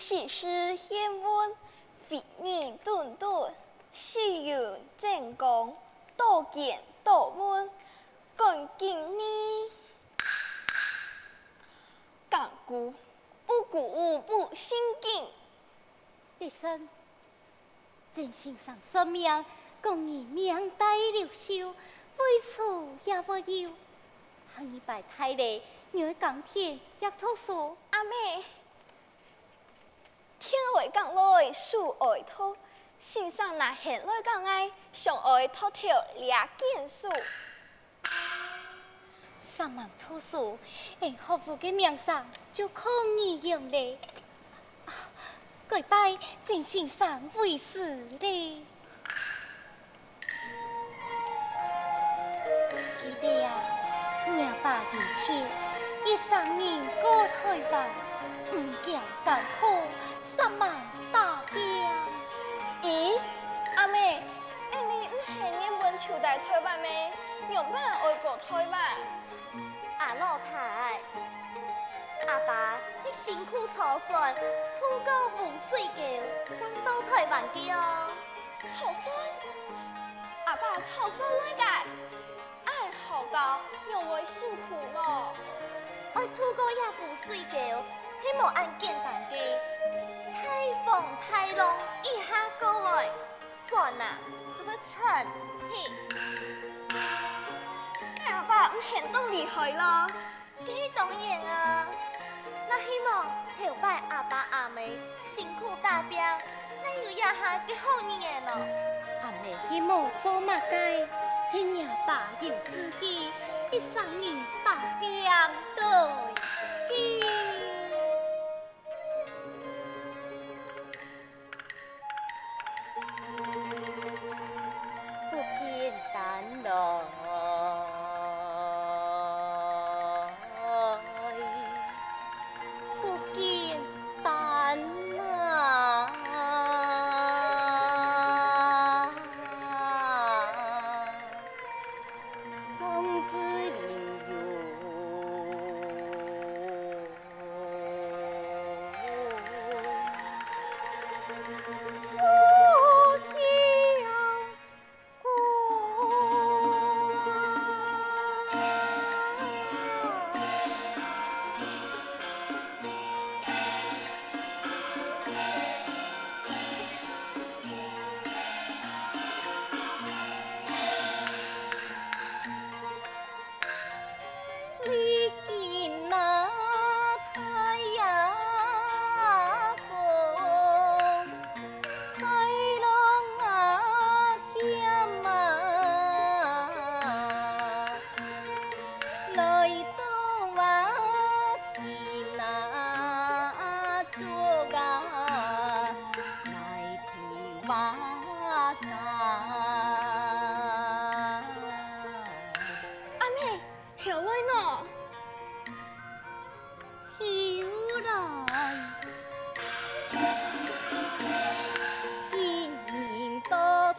其实天温，非你顿顿，细雨正光，多见多温，更敬你。港古无古无不心境。第三，真心上说明，共你明代留守，为此也无忧。行一拜太累，你会讲天也吐说。阿妹，天爱讲来树爱土，心上那现来讲爱，上爱脱条俩件事。三万吐说，因好父的名声就靠你用嘞。跪拜真心上为师嘞。记得啊，娘爸以前一生年过台湾，唔惊艰苦，三万大兵。咦，阿妹，你唔系念本朝代台湾咩？用办爱国台湾？阿老太，阿爸，你辛苦操算，土高无水桥，争到台湾去哦。草率，阿爸草率来个，爱好高，又会辛苦咯。爱土高也无水桥，迄无按简单的，太风太浪一下过来，算啦，就要趁气。阿爸唔嫌都厉害咯。迄当然啊，那希望后摆阿爸阿妹辛苦打拼，咱有也下个好年咯。阿妹希望做马街，迄娘爸有志气，一生年打拼对起。不简单咯。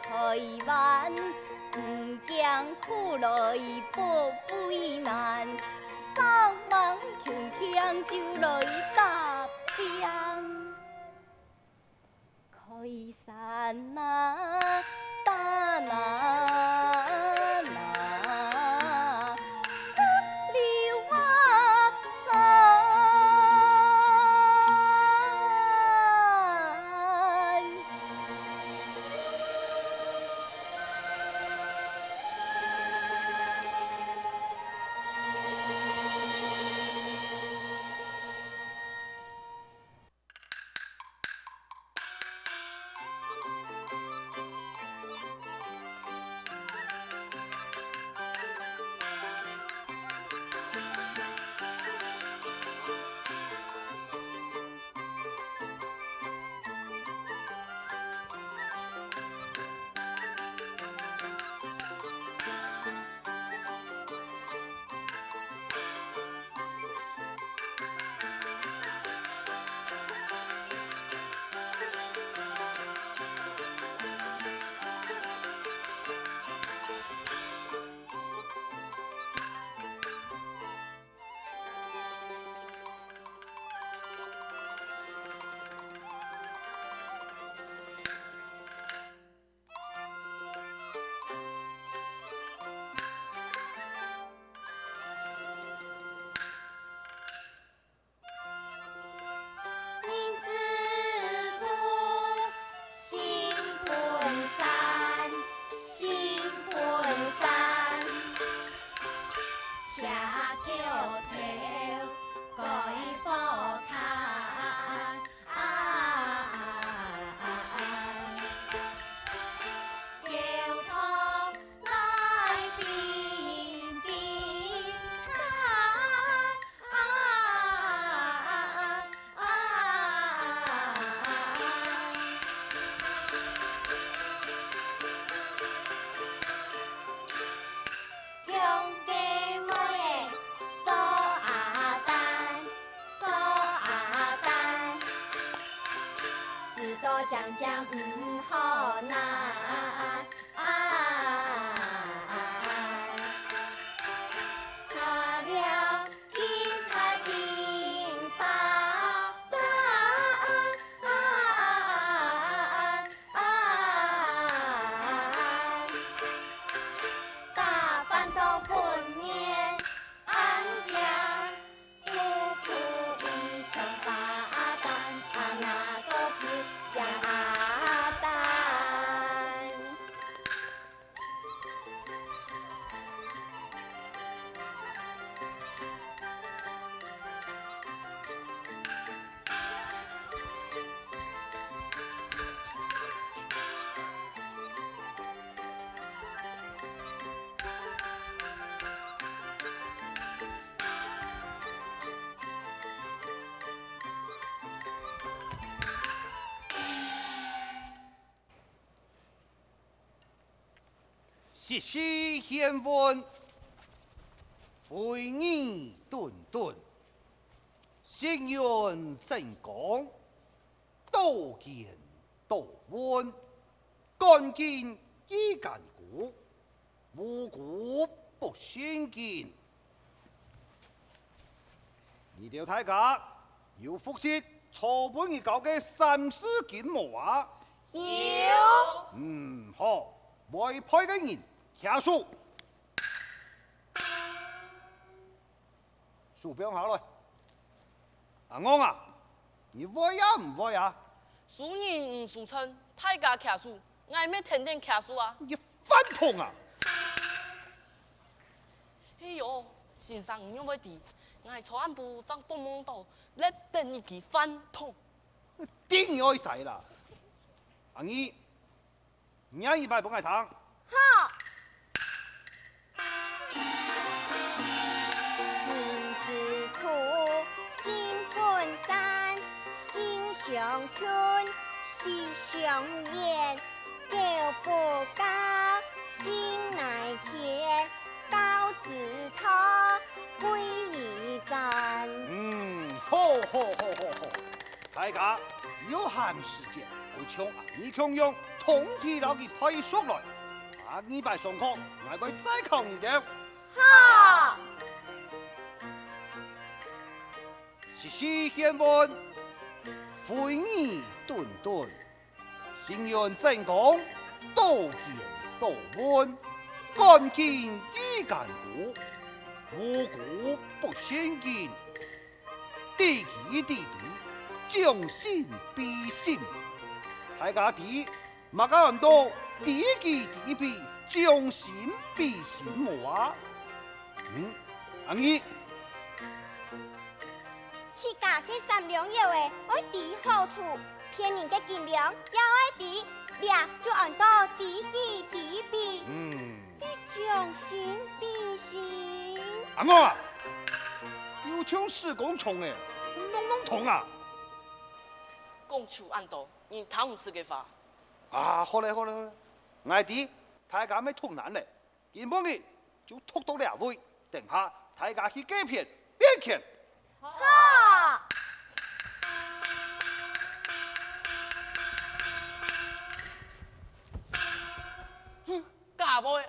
台湾，将苦来报为难，三万穷乡就来打拼，开山啊，打那。将将唔好难。擦了金彩金发大饭都混年安家，苦苦一穷八蛋，那个子鸭蛋。谢谢贤文，非你顿顿，心愿正讲，多见多闻，干见亦干古，无故不先见。二条大家要复习初本已教嘅三字经无啊？有。好，外派嘅人下书，书标下来。阿昂啊，你会呀唔会啊？输人唔输称，大家徛书，我咩天天徛书啊？你饭桶啊！哎呦，先生唔用会地，我坐安部张帮忙到，let等你去饭桶。顶要使啦！阿二，你一摆帮我谈。好。明知处，心本善，心相劝，心相厌，狗不高，心乃甜，高自他，归一赞。好，大家有限时间，我抢阿二强用通体老嘅派出来。阿二摆上课，我会再考你的。好。谢谢贤文，非你顿顿，心愿正讲，多见多闻，干见亦干古，无故不先见，地基地比，将心比心，大家弟马家人多，地基地比，将心比心无啊？阿二。自家嘅善良药诶，爱知好处；骗人嘅伎俩，要爱知，俩就按到知己知彼。将心比心。阿昂啊，有像施工虫诶，弄痛啊！讲出安多，你谈唔是嘅话。好嘞，我弟大家咩痛难嘞，今晡日就拖到两位，等下大家去改片练拳。好。哼，假啵！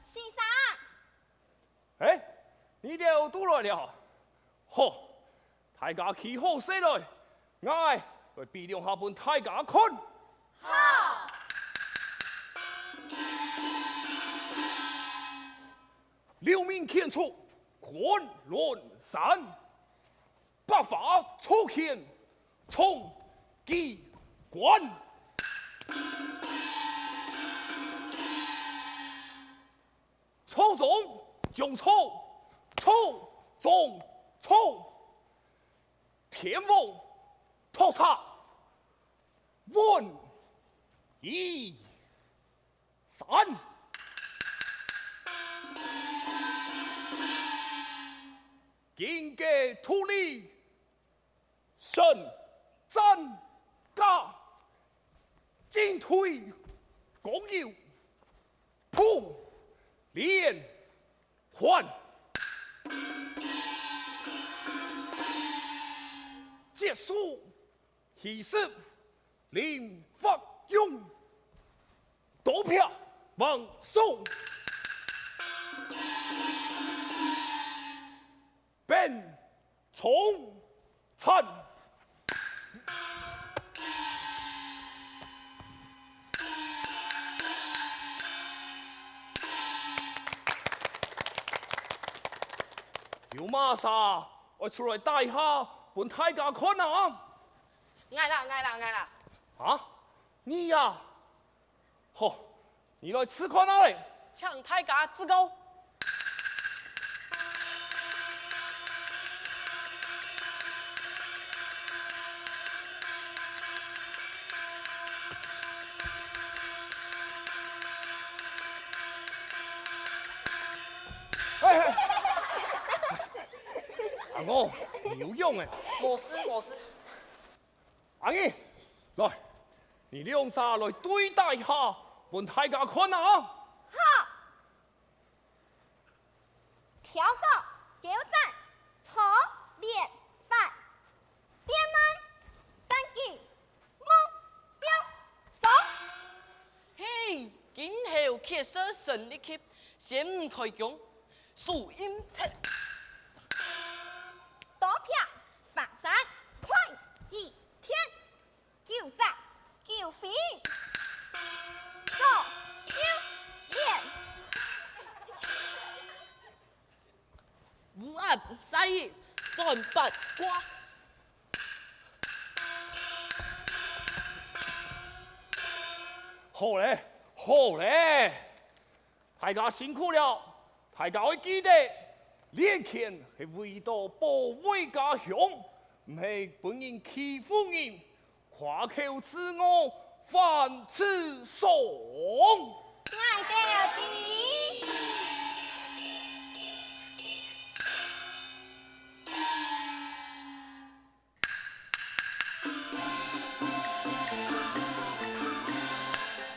先生。你就都来了，好，大家起好势来，我会比量下本大家看。好。六面牵出，昆仑山，八法出现，冲机关。抽中中抽，抽中抽，天王破叉，问一三。金给土里，胜战甲进退共有，普连环，结束仪式，令发用，投票往送，本从参。有马啥？我出来带下，本大家看啊！爱啦！啊，你呀、好，你来吃看哪里？请大家指教。哎，阿我有用诶！无事。阿姨，来，你用啥来对待下，本大家看啊！调告、挑战、错、连、败、点满、战绩、目标、手。嘿，今后揭设胜利级，先唔开讲，数音切。多票、放山、快、几天、救灾、救肥、手、丢、连。五暗三一转八卦，好嘞，大家辛苦了，大家要记得，练拳是为了保卫家乡，唔系本人欺负人，夸口自我，犯此爽。爱到底。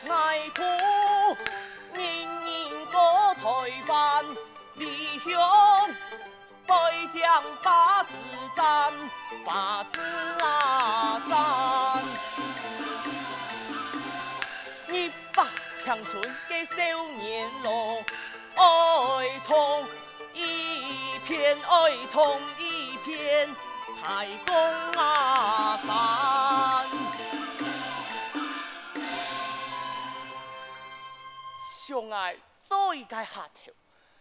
爱徒人个台湾理想，再将八字战，八字战。一把青春的少年郎，爱冲一片，爱冲一片太公山。相爱做一个下头，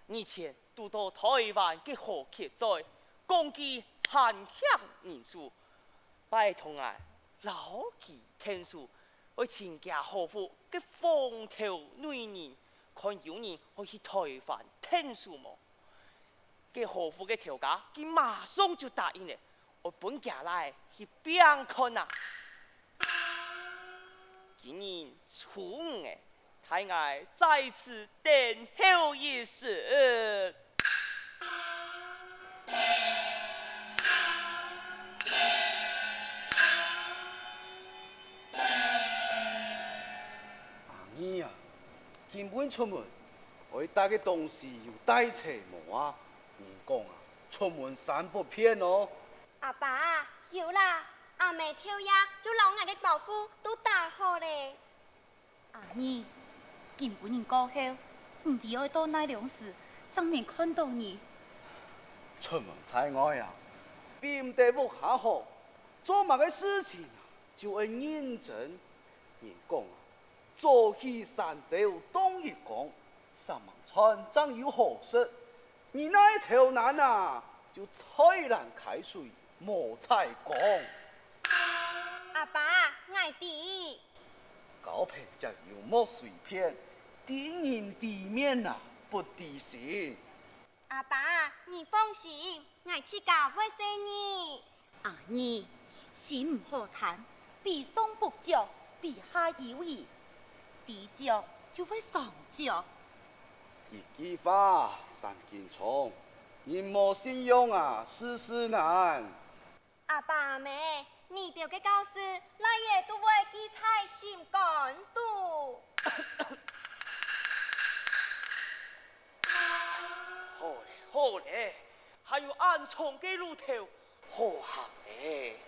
以前拄到台湾嘅豪客在攻击汉乡人数，拜托爱牢记天数，为亲家好富嘅风头女人，看有人可以台湾天数么？嘅好富嘅条价，佢马上就答应了，我本家来去边看啊！今年初五嘅。太爱在此等候一时。阿姨啊，根本出门，我带嘅东西又带车无啊？人讲啊，出门三不骗哦。阿爸，有啦，阿妹跳呀，就老外嘅保护都打好咧。阿姨。根本人过后，唔知爱到哪两时，才能看到你。出门在外啊，并唔得不下好，做乜嘅事情啊，就要认真。人讲啊，坐起山走东一江，上网船长有好事。你那一条难啊，就菜篮开水莫菜讲。阿爸，爱弟。搞平就要莫随便，敌人地面啊，不敌心。阿爸，你放心，我去教会生你。阿姨，心唔好谈，比上不足，比下有余，地脚就会上脚。一句话三斤重，人莫信用啊，事事难。阿阿爸阿妹，你丢嘅教师，那也都会记在心肝度。好嘞，还有暗藏嘅路头，好行嘞。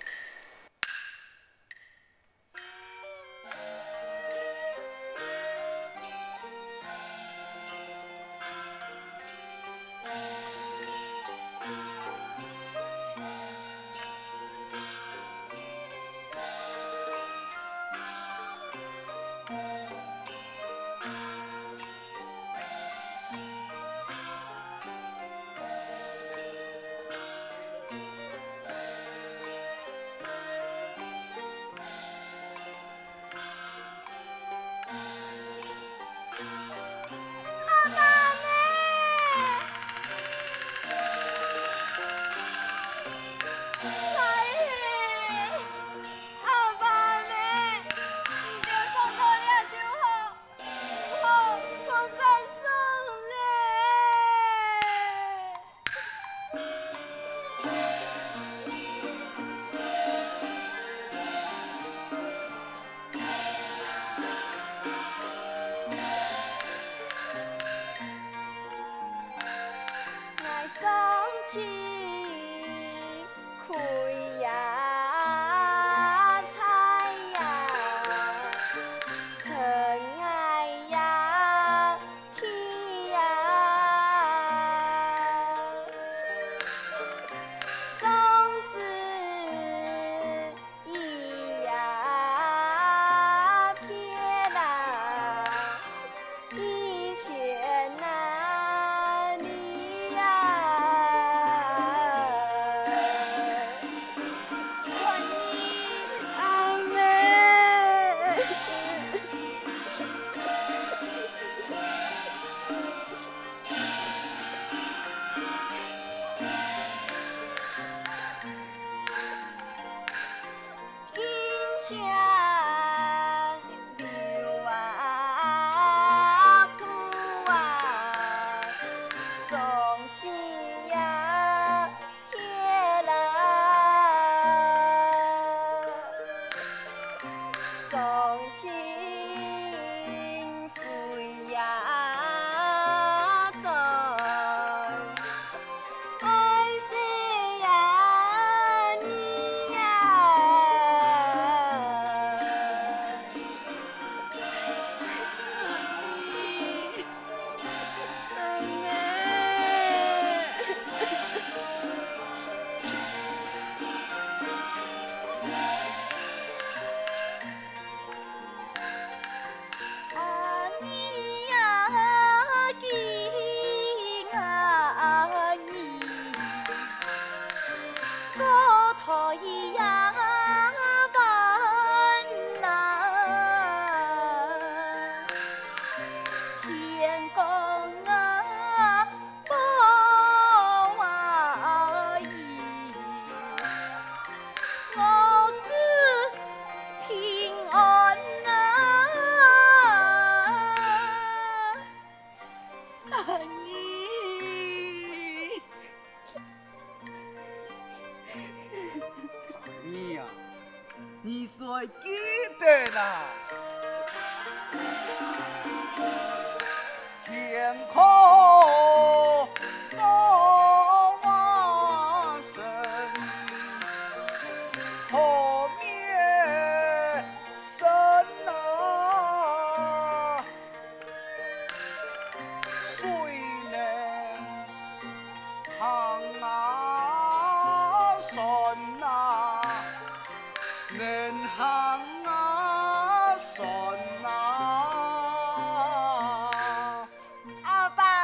阿爸。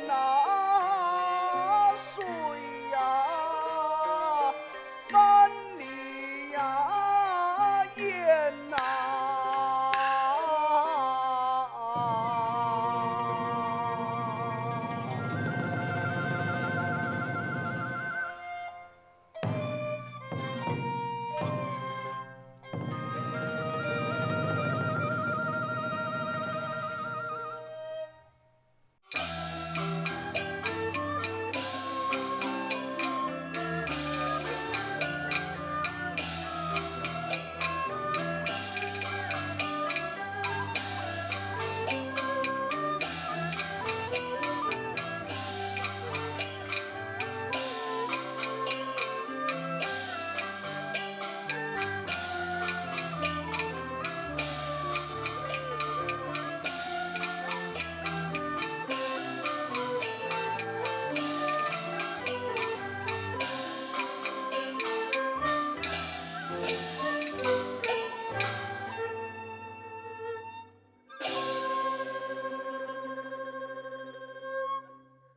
呐。